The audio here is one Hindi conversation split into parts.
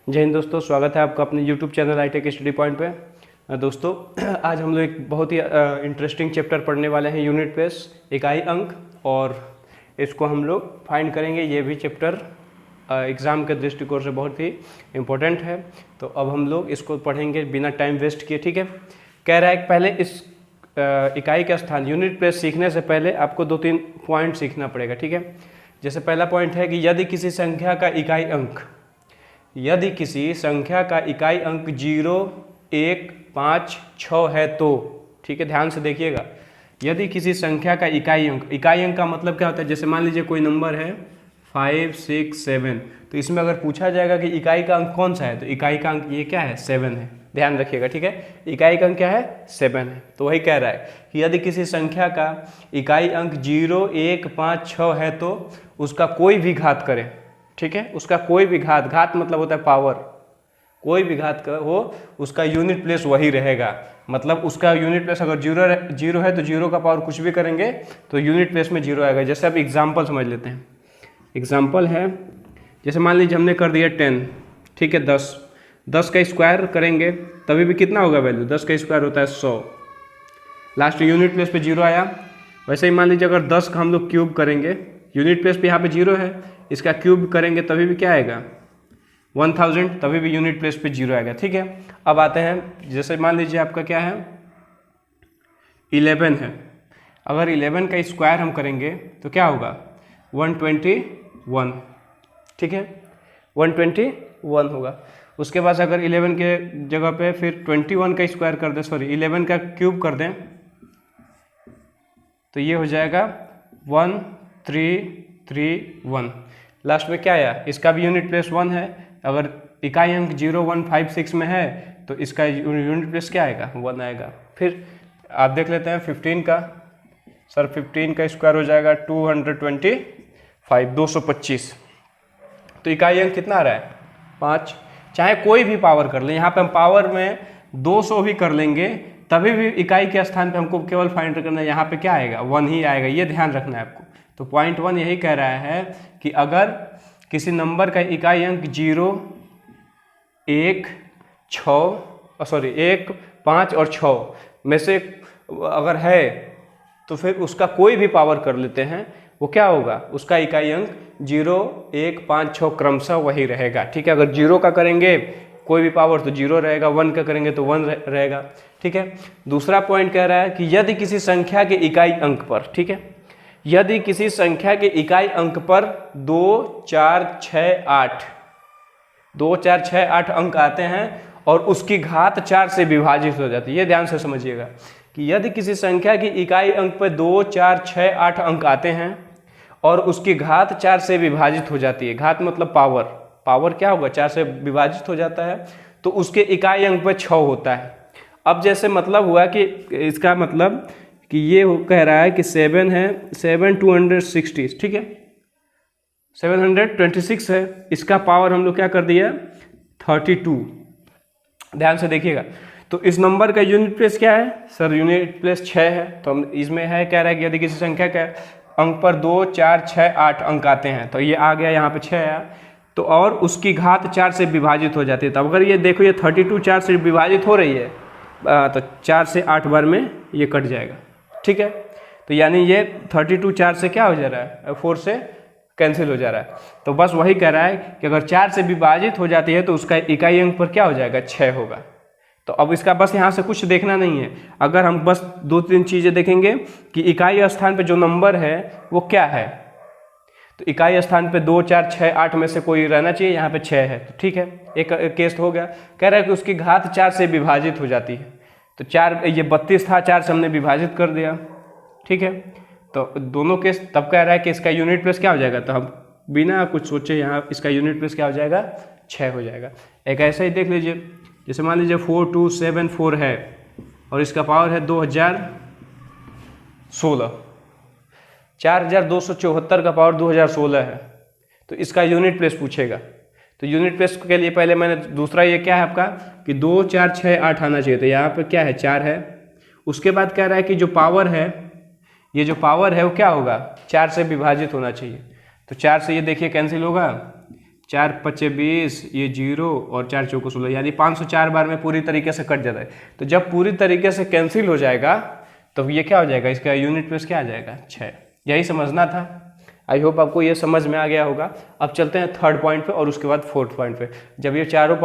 जय हिंद दोस्तों, स्वागत है आपका अपने YouTube चैनल आई-टेक स्टडी पॉइंट पे। दोस्तों आज हम लोग एक बहुत ही इंटरेस्टिंग चैप्टर पढ़ने वाले हैं, यूनिट प्लेस इकाई अंक, और इसको हम लोग फाइंड करेंगे। ये भी चैप्टर एग्ज़ाम के दृष्टिकोण से बहुत ही इम्पोर्टेंट है, तो अब हम लोग इसको पढ़ेंगे बिना टाइम वेस्ट किए। ठीक है, कह रहा है कि पहले इस इकाई का स्थान, यूनिट प्लेस सीखने से पहले आपको 2-3 पॉइंट सीखना पड़ेगा। ठीक है, जैसे पहला पॉइंट है कि यदि किसी संख्या का इकाई अंक, यदि किसी संख्या का इकाई अंक 0, 1, 5, 6 है तो, ठीक है ध्यान से देखिएगा, यदि किसी संख्या का इकाई अंक का मतलब क्या होता है? जैसे मान लीजिए कोई नंबर है 5, 6, 7, तो इसमें अगर पूछा जाएगा कि इकाई का अंक कौन सा है, तो इकाई का अंक ये क्या है? 7 है। ध्यान रखिएगा, ठीक है, इकाई का अंक क्या है? 7 है। तो वही कह रहा है कि यदि किसी संख्या का इकाई अंक 0, 1, 5, 6 है तो उसका कोई भी घात करें, ठीक है, उसका कोई भी घात मतलब होता है पावर, कोई भी घात का हो उसका यूनिट प्लेस वही रहेगा। मतलब उसका यूनिट प्लेस अगर 0 है तो 0 का पावर कुछ भी करेंगे तो यूनिट प्लेस में 0 आएगा। जैसे अब एग्जाम्पल समझ लेते हैं। एग्जाम्पल है, जैसे मान लीजिए हमने कर दिया 10, ठीक है, 10 का स्क्वायर करेंगे तभी भी कितना होगा वैल्यू? 10 का स्क्वायर होता है 100, लास्ट यूनिट प्लेस पे 0 आया। वैसे ही मान लीजिए अगर 10 का हम लोग क्यूब करेंगे, यूनिट प्लेस पे यहाँ पे 0 है, इसका क्यूब करेंगे तभी भी क्या आएगा? 1000, तभी भी यूनिट प्लेस पे 0 आएगा। ठीक है, अब आते हैं, जैसे मान लीजिए आपका क्या है 11 है, अगर 11 का स्क्वायर हम करेंगे तो क्या होगा? 121, ठीक है, 121 होगा। उसके बाद अगर 11 के जगह पे फिर 21 का स्क्वायर कर दें, सॉरी 11 का क्यूब कर दें, तो ये हो जाएगा 1331। लास्ट में क्या आया? इसका भी यूनिट प्लेस 1 है। अगर इकाई अंक 0, 1, 5, 6 में है तो इसका यूनिट प्लेस क्या आएगा? 1 आएगा। फिर आप देख लेते हैं 15 का, सर 15 का स्क्वायर हो जाएगा 225, 225। तो इकाई अंक कितना आ रहा है? 5। चाहे कोई भी पावर कर लें, यहाँ पे हम पावर में 200 भी कर लेंगे तभी भी इकाई के स्थान पे हमको केवल फाइंड करना है, यहाँ पे क्या आएगा? 1 ही आएगा। ये ध्यान रखना है आपको। तो पॉइंट 1 यही कह रहा है कि अगर किसी नंबर का इकाई अंक 0, 1, 5 और 6 में से अगर है तो फिर उसका कोई भी पावर कर लेते हैं, वो क्या होगा? उसका इकाई अंक 0, 1, 5, 6 क्रमशः वही रहेगा। ठीक है, अगर 0 का करेंगे कोई भी पावर तो 0 रहेगा, 1 का करेंगे तो 1 रहेगा। ठीक है, दूसरा पॉइंट कह रहा है कि यदि किसी संख्या के इकाई अंक पर, ठीक है, यदि किसी संख्या के इकाई अंक पर 2, 4, 6, 8 अंक आते हैं और उसकी घात 4 से विभाजित हो जाती है। ये ध्यान से समझिएगा कि यदि किसी संख्या की इकाई अंक पर 2, 4, 6, 8 अंक आते हैं और उसकी घात 4 से विभाजित हो जाती है, घात मतलब पावर क्या होगा? 4 से विभाजित हो जाता है, तो उसके इकाई अंक पर 6 होता है। अब जैसे मतलब हुआ कि इसका मतलब कि ये कह रहा है कि 7 है, 7 260, ठीक है, 726 है, इसका पावर हम लोग क्या कर दिया? 32। ध्यान से देखिएगा, तो इस नंबर का यूनिट प्लेस क्या है? सर यूनिट प्लेस 6 है, तो हम इसमें है कह रहा है कि यदि किसी संख्या के अंक पर 2, 4, 6, 8 अंक आते हैं, तो ये आ गया यहाँ पे 6 आया, तो और उसकी घात 4 से विभाजित हो जाती है। तो अगर ये देखो ये 32 4 से विभाजित हो रही है, तो 4 से 8 बार में ये कट जाएगा। ठीक है, तो यानी ये 32 4 से क्या हो जा रहा है? 4 से कैंसिल हो जा रहा है। तो बस वही कह रहा है कि अगर 4 से विभाजित हो जाती है तो उसका इकाई अंक पर क्या हो जाएगा? 6 होगा। तो अब इसका बस यहाँ से कुछ देखना नहीं है, अगर हम बस 2-3 चीज़ें देखेंगे कि इकाई स्थान पे जो नंबर है वो क्या है, तो इकाई स्थान पे 2, 4, 6, 8 में से कोई रहना चाहिए, यहाँ पे 6 है, तो ठीक है, एक केस हो गया। कह रहा है कि उसकी घात 4 से विभाजित हो जाती है, तो 4, ये 32 था, 4 से हमने विभाजित कर दिया। ठीक है, तो दोनों केस, तब कह रहा है कि इसका यूनिट प्लेस क्या हो जाएगा? तो हम बिना कुछ सोचे यहाँ इसका यूनिट प्लेस क्या हो जाएगा? 6 हो जाएगा। एक ऐसा ही देख लीजिए, जैसे मान लीजिए 4274 है और इसका पावर है 2016, 4274 का पावर 2016 है, तो इसका यूनिट प्लेस पूछेगा। तो यूनिट प्लेस के लिए पहले मैंने दूसरा ये क्या है आपका कि 2, 4, 6, 8 आना चाहिए, तो यहाँ पे क्या है? 4 है। उसके बाद कह रहा है कि जो पावर है, ये जो पावर है वो क्या होगा? 4 से विभाजित होना चाहिए, तो 4 से ये देखिए कैंसिल होगा, 4 पच्चे 20, ये 0 और 4 चौको 16, यानी 504 बार में पूरी तरीके से कट जाता है। तो जब पूरी तरीके से कैंसिल हो जाएगा तो ये क्या हो जाएगा, इसका यूनिट प्लेस क्या आ जाएगा, 6। यही समझना था। आई होप आपको ये समझ में आ गया होगा। अब चलते हैं थर्ड पॉइंट पे और उसके बाद फोर्थ पॉइंट पे। जब ये चारों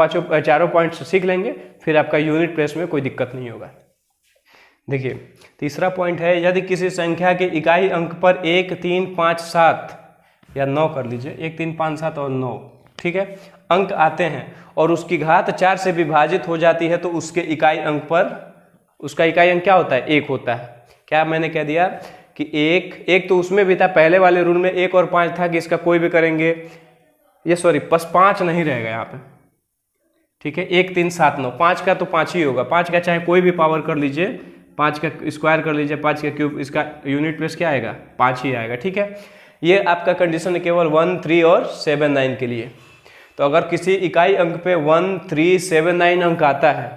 पॉइंट सीख लेंगे फिर आपका यूनिट प्लेस में कोई दिक्कत नहीं होगा। देखिए तीसरा पॉइंट है, यदि किसी संख्या के इकाई अंक पर 1, 3, 5, 7 या 9 कर लीजिए, 1, 3, 5, 7 और 9, ठीक है, अंक आते हैं और उसकी घात 4 से विभाजित हो जाती है तो उसके इकाई अंक पर, उसका इकाई अंक क्या होता है, 1 होता है। क्या मैंने कह दिया कि एक तो उसमें भी था, पहले वाले रूल में 1 और 5 था कि इसका कोई भी करेंगे, ये सॉरी बस 5 नहीं रहेगा यहाँ पे, ठीक है। 1, 3, 7, 9, 5 का तो 5 ही होगा, 5 का चाहे कोई भी पावर कर लीजिए, 5 का स्क्वायर कर लीजिए, 5 का क्यूब, इसका यूनिट प्लेस क्या आएगा, 5 ही आएगा, ठीक है। ये आपका कंडीशन है केवल 1, 3 और 7, 9 के लिए। तो अगर किसी इकाई अंक पे 1, 3, 7, 9 अंक आता है,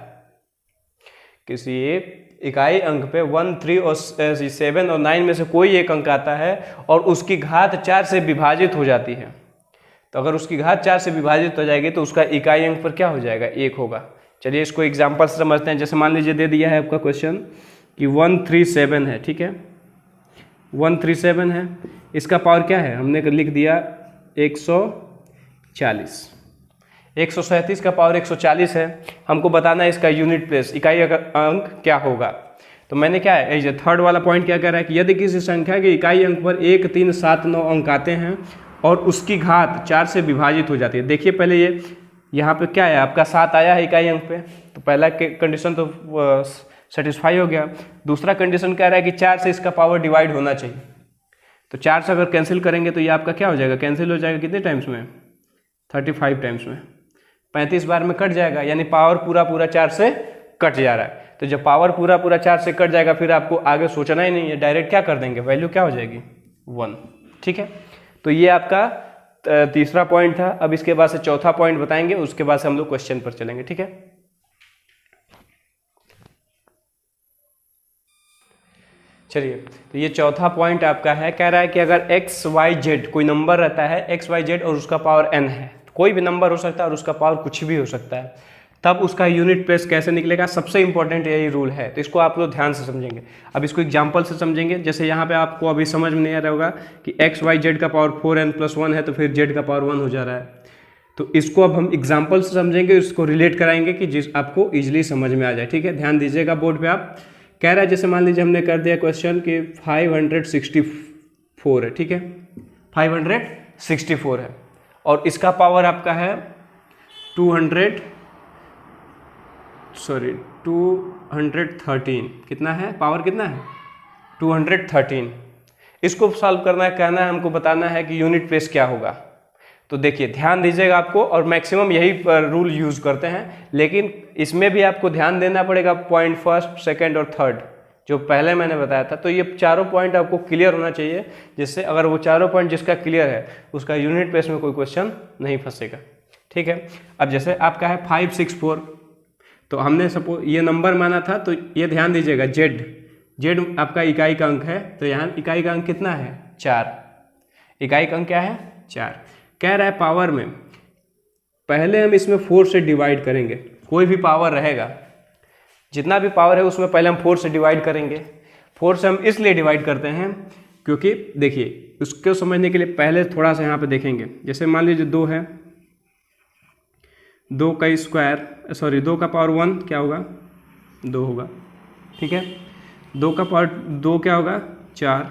किसी इकाई अंक पे 1, 3 और 7 और 9 में से कोई एक अंक आता है और उसकी घात 4 से विभाजित हो जाती है, तो अगर उसकी घात 4 से विभाजित हो जाएगी तो उसका इकाई अंक पर क्या हो जाएगा, 1 होगा। चलिए इसको एग्जाम्पल से समझते हैं। जैसे मान लीजिए दे दिया है आपका क्वेश्चन कि 137 है, ठीक है, 137 है, इसका पावर क्या है, हमने लिख दिया 140, 137 का पावर 140 है, हमको बताना है इसका यूनिट प्लेस, इकाई अंक क्या होगा। तो मैंने क्या है, ये थर्ड वाला पॉइंट क्या कह रहा है कि यदि किसी संख्या के इकाई अंक पर 1, 3, 7, 9 अंक आते हैं और उसकी घात 4 से विभाजित हो जाती है। देखिए पहले ये यहाँ पे क्या है, आपका 7 आया है इकाई अंक पे, तो पहला कंडीशन तो सेटिस्फाई हो गया। दूसरा कंडीशन कह रहा है कि 4 से इसका पावर डिवाइड होना चाहिए, तो 4 से अगर कैंसिल करेंगे तो ये आपका क्या हो जाएगा, कैंसिल हो जाएगा कितने टाइम्स में, 35 टाइम्स में, 35 बार में कट जाएगा, यानी पावर पूरा 4 से कट जा रहा है। तो जब पावर पूरा 4 से कट जाएगा फिर आपको आगे सोचना ही नहीं है, डायरेक्ट क्या कर देंगे, वैल्यू क्या हो जाएगी, 1, ठीक है। तो ये आपका तीसरा पॉइंट था। अब इसके बाद से चौथा पॉइंट बताएंगे, उसके बाद से हम लोग क्वेश्चन पर चलेंगे, ठीक है। चलिए तो ये चौथा पॉइंट आपका है, कह रहा है कि अगर एक्स वाई जेड कोई नंबर रहता है, एक्स वाई जेड और उसका पावर n है, कोई भी नंबर हो सकता है और उसका पावर कुछ भी हो सकता है, तब उसका यूनिट प्लेस कैसे निकलेगा, सबसे इंपॉर्टेंट यही रूल है। तो इसको आप लोग ध्यान से समझेंगे। अब इसको एग्जांपल से समझेंगे। जैसे यहाँ पे आपको अभी समझ में नहीं आ रहा होगा कि एक्स वाई जेड का पावर 4n+1 है, तो फिर जेड का पावर 1 हो जा रहा है। तो इसको अब हम एग्जाम्पल से समझेंगे, इसको रिलेट कराएंगे कि जिस आपको ईजिली समझ में आ जाए, ठीक है। ध्यान दीजिएगा बोर्ड पे। आप कह रहा है, जैसे मान लीजिए हमने कर दिया क्वेश्चन कि 564 है, ठीक है, 564 है और इसका पावर आपका है 213। कितना है पावर, कितना है 213। इसको सॉल्व करना है, कहना है हमको, बताना है कि यूनिट प्लेस क्या होगा। तो देखिए ध्यान दीजिएगा आपको, और मैक्सिमम यही रूल यूज करते हैं, लेकिन इसमें भी आपको ध्यान देना पड़ेगा पॉइंट फर्स्ट, सेकंड और थर्ड जो पहले मैंने बताया था। तो ये चारों पॉइंट आपको क्लियर होना चाहिए, जिससे अगर वो चारों पॉइंट जिसका क्लियर है उसका यूनिट प्लेस में कोई क्वेश्चन नहीं फंसेगा, ठीक है। अब जैसे आपका है 564, तो हमने सपोज ये नंबर माना था, तो ये ध्यान दीजिएगा जेड आपका इकाई का अंक है, तो यहाँ इकाई का अंक कितना है, 4। इकाई का अंक क्या है, 4। कह रहा है पावर में, पहले हम इसमें 4 से डिवाइड करेंगे। कोई भी पावर रहेगा, जितना भी पावर है उसमें पहले हम 4 से डिवाइड करेंगे। 4 से हम इसलिए डिवाइड करते हैं क्योंकि देखिए उसको समझने के लिए पहले थोड़ा सा यहाँ पे देखेंगे। जैसे मान लीजिए 2 है, 2 का स्क्वायर, सॉरी 2 का पावर 1 क्या होगा, 2 होगा, ठीक है। 2 का पावर 2 क्या होगा, 4।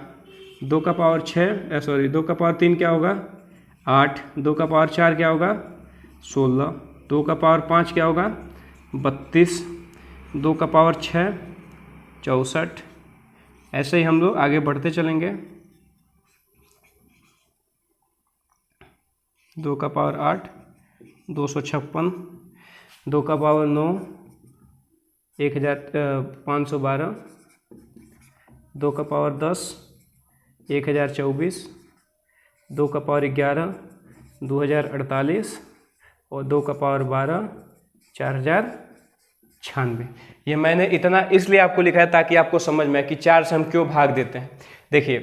2 का पावर 6, सॉरी 2 का पावर 3 क्या होगा, 8। 2 का पावर 4 क्या होगा, 16। 2 का पावर 5 क्या होगा, 32। 2 का पावर 6, 64। ऐसे ही हम लोग आगे बढ़ते चलेंगे। 2 का पावर 8, 256। 2 का पावर 9, 1512। 2 का पावर 10, 1024। 2 का पावर 11, 2048 और 2 का पावर 12, 4096। ये मैंने इतना इसलिए आपको लिखा है ताकि आपको समझ में आए कि 4 से हम क्यों भाग देते हैं। देखिए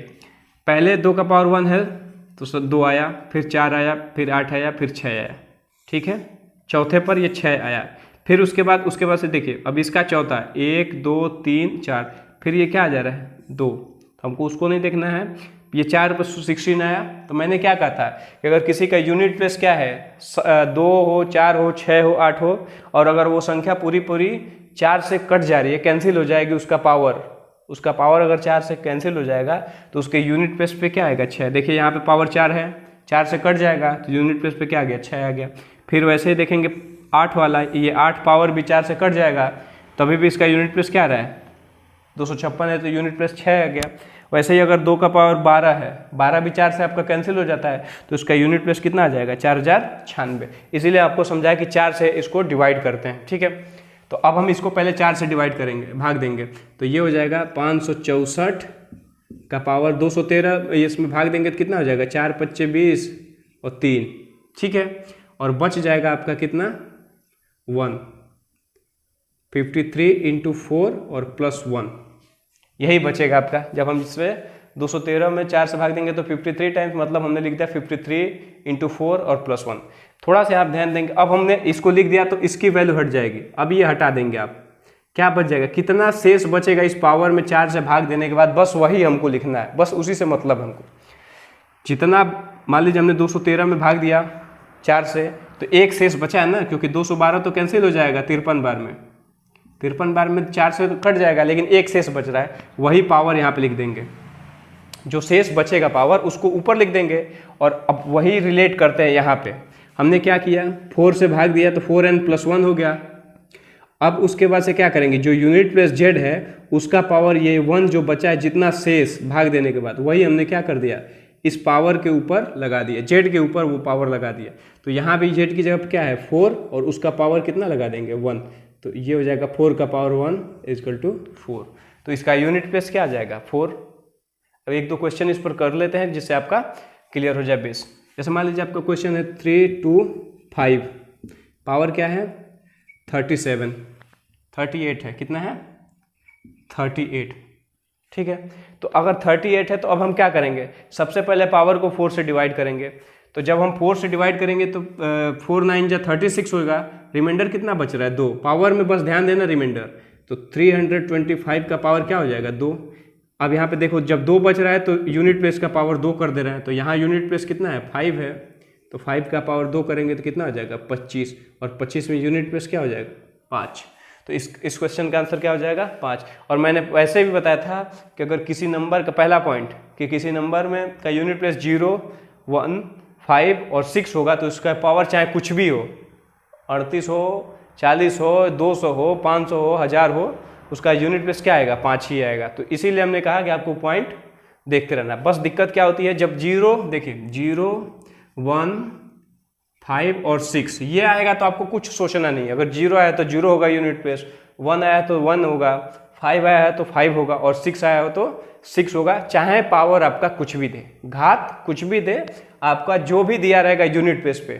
पहले 2 का पावर 1 है तो 2 आया, फिर 4 आया, फिर 8 आया, फिर 6 आया। ठीक है, चौथे पर ये 6 आया। फिर उसके बाद से देखिए, अब इसका चौथा 1 2 3 4, फिर ये क्या आ जा रहा है 2, तो हमको उसको नहीं देखना है। ये 4 पर 16 आया। तो मैंने क्या कहा था कि अगर किसी का यूनिट प्लेस क्या है 2 हो, 4 हो, 6 हो, 8 हो, और अगर वो संख्या पूरी 4 से कट जा रही है, कैंसिल हो जाएगी उसका पावर अगर 4 से कैंसिल हो जाएगा तो उसके यूनिट प्लेस पे क्या आएगा 6। देखिए यहाँ पे पावर 4 है, 4 से कट जाएगा तो यूनिट प्लेस पे क्या आ गया 6 आ गया। फिर वैसे ही देखेंगे 8 वाला, ये 8 पावर भी 4 से कट जाएगा, तभी भी इसका यूनिट प्लेस क्या आ रहा है 256 है, तो यूनिट प्लेस 6 आ गया। वैसे ही अगर 2 का पावर 12 है, 12 भी 4 से आपका कैंसिल हो जाता है, तो उसका यूनिट प्लेस कितना आ जाएगा 4096। इसीलिए आपको समझाया कि 4 से इसको डिवाइड करते हैं। ठीक है, तो अब हम इसको पहले 4 से डिवाइड करेंगे, भाग देंगे, तो ये हो जाएगा 564 का पावर 213, इसमें भाग देंगे तो कितना हो जाएगा 4 5 20 और 3। ठीक है, और बच जाएगा आपका कितना 153 इंटू 4 और प्लस 1, यही बचेगा आपका। जब हम इसमें 213 में 4 से भाग देंगे तो 53 टाइम्स, मतलब हमने लिख दिया 53 इंटू 4 और प्लस 1। थोड़ा सा आप ध्यान देंगे, अब हमने इसको लिख दिया तो इसकी वैल्यू हट जाएगी। अब ये हटा देंगे आप, क्या बच जाएगा, कितना शेष बचेगा इस पावर में 4 से भाग देने के बाद, बस वही हमको लिखना है, बस उसी से मतलब हमको। जितना मान लीजिए हमने 213 में भाग दिया 4 से, तो एक शेष बचा है ना, क्योंकि 212 तो कैंसिल हो जाएगा 53 बार में, 53 बार में 4 से कट जाएगा, लेकिन एक शेष बच रहा है, वही पावर यहाँ पे लिख देंगे। जो शेष बचेगा पावर उसको ऊपर लिख देंगे, और अब वही रिलेट करते हैं यहाँ पे। हमने क्या किया 4 से भाग दिया तो 4n + 1 हो गया। अब उसके बाद से क्या करेंगे, जो यूनिट प्लेस z है उसका पावर ये 1 जो बचा है, जितना शेष भाग देने के बाद, वही हमने क्या कर दिया इस पावर के ऊपर लगा दिया, z के ऊपर वो पावर लगा दिया। तो यहाँ भी z की जगह क्या है 4, और उसका पावर कितना लगा देंगे 1, तो ये हो जाएगा 4 का पावर 1 = 4। तो इसका यूनिट प्लेस क्या आ जाएगा 4। अब 1-2 क्वेश्चन इस पर कर लेते हैं जिससे आपका क्लियर हो जाए बेस। जैसे मान लीजिए आपका क्वेश्चन है 3 2 5, पावर क्या है 37, 38 है, कितना है 38। ठीक है, तो अगर 38 है तो अब हम क्या करेंगे, सबसे पहले पावर को 4 से डिवाइड करेंगे। तो जब हम 4 से डिवाइड करेंगे तो 4 9 जा 36 होगा, रिमाइंडर कितना बच रहा है 2, पावर में बस ध्यान देना रिमाइंडर, तो 325 का पावर क्या हो जाएगा 2। अब यहाँ पे देखो जब 2 बच रहा है तो यूनिट प्लेस का पावर 2 कर दे रहे हैं, तो यहाँ यूनिट प्लेस कितना है 5 है, तो 5 का पावर 2 करेंगे तो कितना हो जाएगा 25, और 25 में यूनिट प्लेस क्या हो जाएगा 5। तो इस क्वेश्चन का आंसर क्या हो जाएगा 5। और मैंने वैसे भी बताया था कि अगर किसी नंबर का पहला पॉइंट कि किसी नंबर में का यूनिट प्लेस 0 1 5 और 6 होगा तो उसका पावर चाहे कुछ भी हो, 38 हो 40 हो 200 हो 500 हो 1000 हो, उसका यूनिट प्लेस क्या आएगा 5 ही आएगा। तो इसीलिए हमने कहा कि आपको पॉइंट देखते रहना। बस दिक्कत क्या होती है जब 0 देखिए 0 1 5 और 6 ये आएगा तो आपको कुछ सोचना नहीं है। अगर 0 आया तो 0 होगा यूनिट प्लेस, 1 आया तो 1 होगा, 5 आया है तो 5 होगा, और 6 आया हो तो 6 होगा। चाहे पावर आपका कुछ भी दे, घात कुछ भी दे, आपका जो भी दिया रहेगा यूनिट प्लेस पे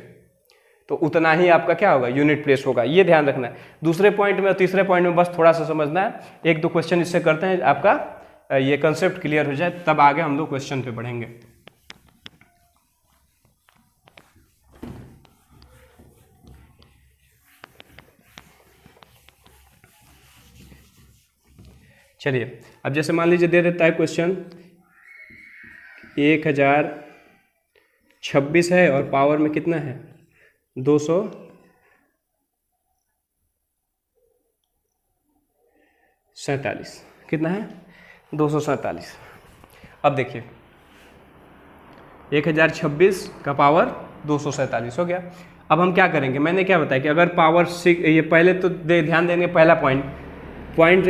तो उतना ही आपका क्या होगा यूनिट प्लेस होगा, ये ध्यान रखना है। दूसरे पॉइंट में और तीसरे पॉइंट में बस थोड़ा सा समझना है, 1-2 क्वेश्चन इससे करते हैं, आपका ये कंसेप्ट क्लियर हो जाए, तब आगे हम लोग क्वेश्चन पे बढ़ेंगे। चलिए अब जैसे मान लीजिए दे देता है क्वेश्चन 1026 है और पावर में कितना है 247, कितना है 247। अब देखिए 1026 का पावर 247 हो गया। अब हम क्या करेंगे, मैंने क्या बताया कि अगर पावर 6, ये पहले तो ध्यान देंगे पहला पॉइंट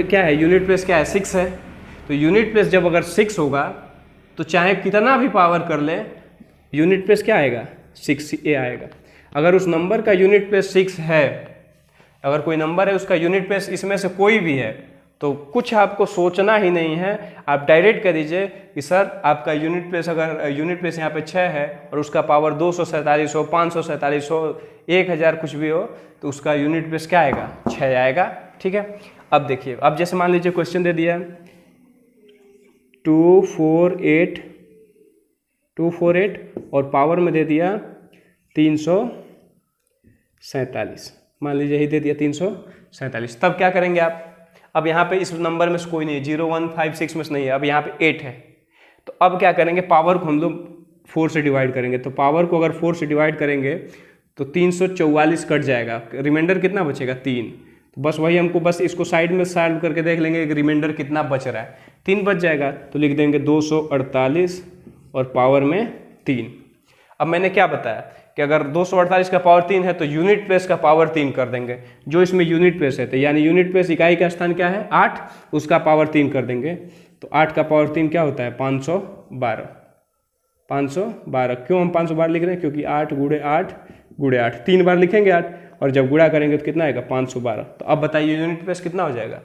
क्या है यूनिट प्लेस क्या है 6 है, तो यूनिट प्लेस जब अगर 6 होगा तो चाहे कितना भी पावर कर ले यूनिट प्लेस क्या आएगा 6 आएगा। अगर उस नंबर का यूनिट प्लेस 6 है, अगर कोई नंबर है उसका यूनिट प्लेस इसमें से कोई भी है, तो कुछ आपको सोचना ही नहीं है, आप डायरेक्ट कर दीजिए कि सर आपका यूनिट प्लेस, अगर यूनिट प्लेस यहाँ पे 6 है और उसका पावर 247 हो 547 हो 1000 कुछ भी हो, तो उसका यूनिट प्लेस क्या आएगा 6 आएगा। ठीक है, अब देखिए, अब जैसे मान लीजिए क्वेश्चन दे दिया 248 248 और पावर में दे दिया 347, मान लीजिए यही दे दिया 347। तब क्या करेंगे आप, अब यहाँ पे इस नंबर में से कोई नहीं है, 0 1 5 6 में से नहीं है, अब यहाँ पे 8 है, तो अब क्या करेंगे, पावर को हम लोग 4 से डिवाइड करेंगे। तो पावर को अगर 4 से डिवाइड करेंगे तो 344 कट जाएगा, रिमाइंडर कितना बचेगा 3। तो बस वही हमको बस इसको साइड में सॉल्व करके देख लेंगे कि रिमाइंडर कितना बच रहा है, 3 बच जाएगा, तो लिख देंगे 248 और पावर में 3। अब मैंने क्या बताया कि अगर 248 का पावर 3 है तो यूनिट प्लेस का पावर 3 कर देंगे, जो इसमें यूनिट प्लेस है, तो यानी यूनिट प्लेस इकाई का स्थान क्या है 8, उसका पावर 3 कर देंगे। तो 8 का पावर 3 क्या होता है 512। 512 क्यों हम 512 लिख रहे हैं, क्योंकि 8 गुणे 8 गुणे 8, 3 बार लिखेंगे 8 और जब गुणा करेंगे तो कितना आएगा 512। तो अब बताइए यूनिट प्लेस कितना हो जाएगा,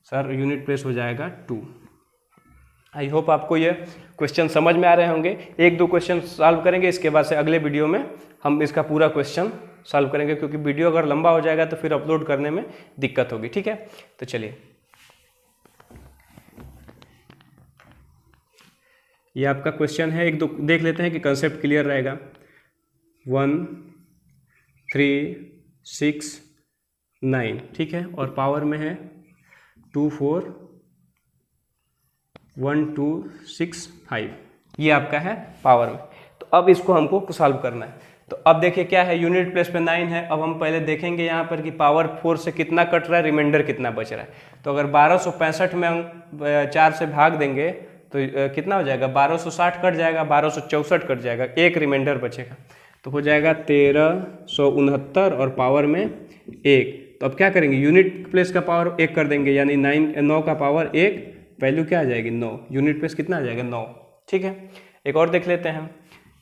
सर यूनिट प्लेस हो जाएगा 2। आई होप आपको ये क्वेश्चन समझ में आ रहे होंगे। 1-2 क्वेश्चन सॉल्व करेंगे, इसके बाद से अगले वीडियो में हम इसका पूरा क्वेश्चन सॉल्व करेंगे, क्योंकि वीडियो अगर लंबा हो जाएगा तो फिर अपलोड करने में दिक्कत होगी। ठीक है, तो चलिए ये आपका क्वेश्चन है, 1-2 देख लेते हैं कि कंसेप्ट क्लियर रहेगा। 1 3 6 9, ठीक है, और पावर में है 2 4 1 2 6 5, ये आपका है पावर में। तो अब इसको हमको सॉल्व करना है। तो अब देखिए क्या है, यूनिट प्लेस पे 9 है। अब हम पहले देखेंगे यहाँ पर कि पावर 4 से कितना कट रहा है, रिमाइंडर कितना बच रहा है। तो अगर 1265 में हम 4 से भाग देंगे तो कितना हो जाएगा, 1260 कट जाएगा, 1264 कट जाएगा, एक रिमाइंडर बचेगा, तो हो जाएगा 1369 और पावर में 1। तो अब क्या करेंगे, यूनिट प्लेस का पावर 1 कर देंगे, यानी 9 का पावर 1, वैल्यू क्या आ जाएगी 9, यूनिट प्लेस कितना आ जाएगा 9। ठीक है, एक और देख लेते हैं।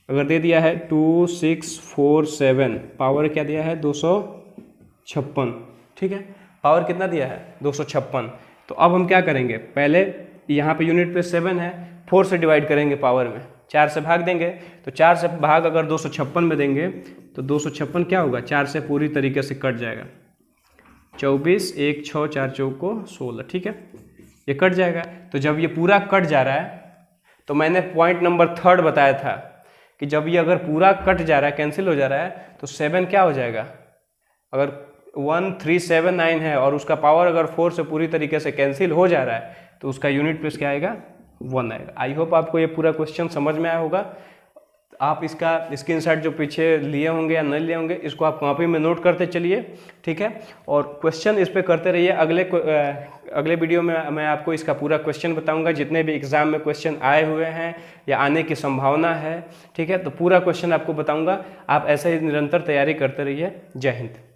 अगर दे दिया है 2647, पावर क्या दिया है 256, ठीक है, पावर कितना दिया है 256। तो अब हम क्या करेंगे, पहले यहाँ पे यूनिट प्लेस 7 है, 4 से डिवाइड करेंगे पावर में, 4 से भाग देंगे। तो 4 से भाग अगर 256 में देंगे तो 256 क्या होगा, 4 से पूरी तरीके से कट जाएगा, 24 1 6 4 चौको 16, ठीक है, ये कट जाएगा। तो जब ये पूरा कट जा रहा है, तो मैंने पॉइंट नंबर 3 बताया था कि जब ये अगर पूरा कट जा रहा है, कैंसिल हो जा रहा है, तो 7 क्या हो जाएगा, अगर 1379 है और उसका पावर अगर 4 से पूरी तरीके से कैंसिल हो जा रहा है, तो उसका यूनिट प्लेस क्या आएगा 1 आएगा। आई होप आपको ये पूरा क्वेश्चन समझ में आया होगा। आप इसका स्क्रीनशॉट जो पीछे लिए होंगे या नहीं लिए होंगे, इसको आप कॉपी में नोट करते चलिए, ठीक है, और क्वेश्चन इस पे करते रहिए। अगले वीडियो में मैं आपको इसका पूरा क्वेश्चन बताऊंगा, जितने भी एग्जाम में क्वेश्चन आए हुए हैं या आने की संभावना है, ठीक है, तो पूरा क्वेश्चन आपको बताऊंगा। आप ऐसे ही निरंतर तैयारी करते रहिए। जय हिंद।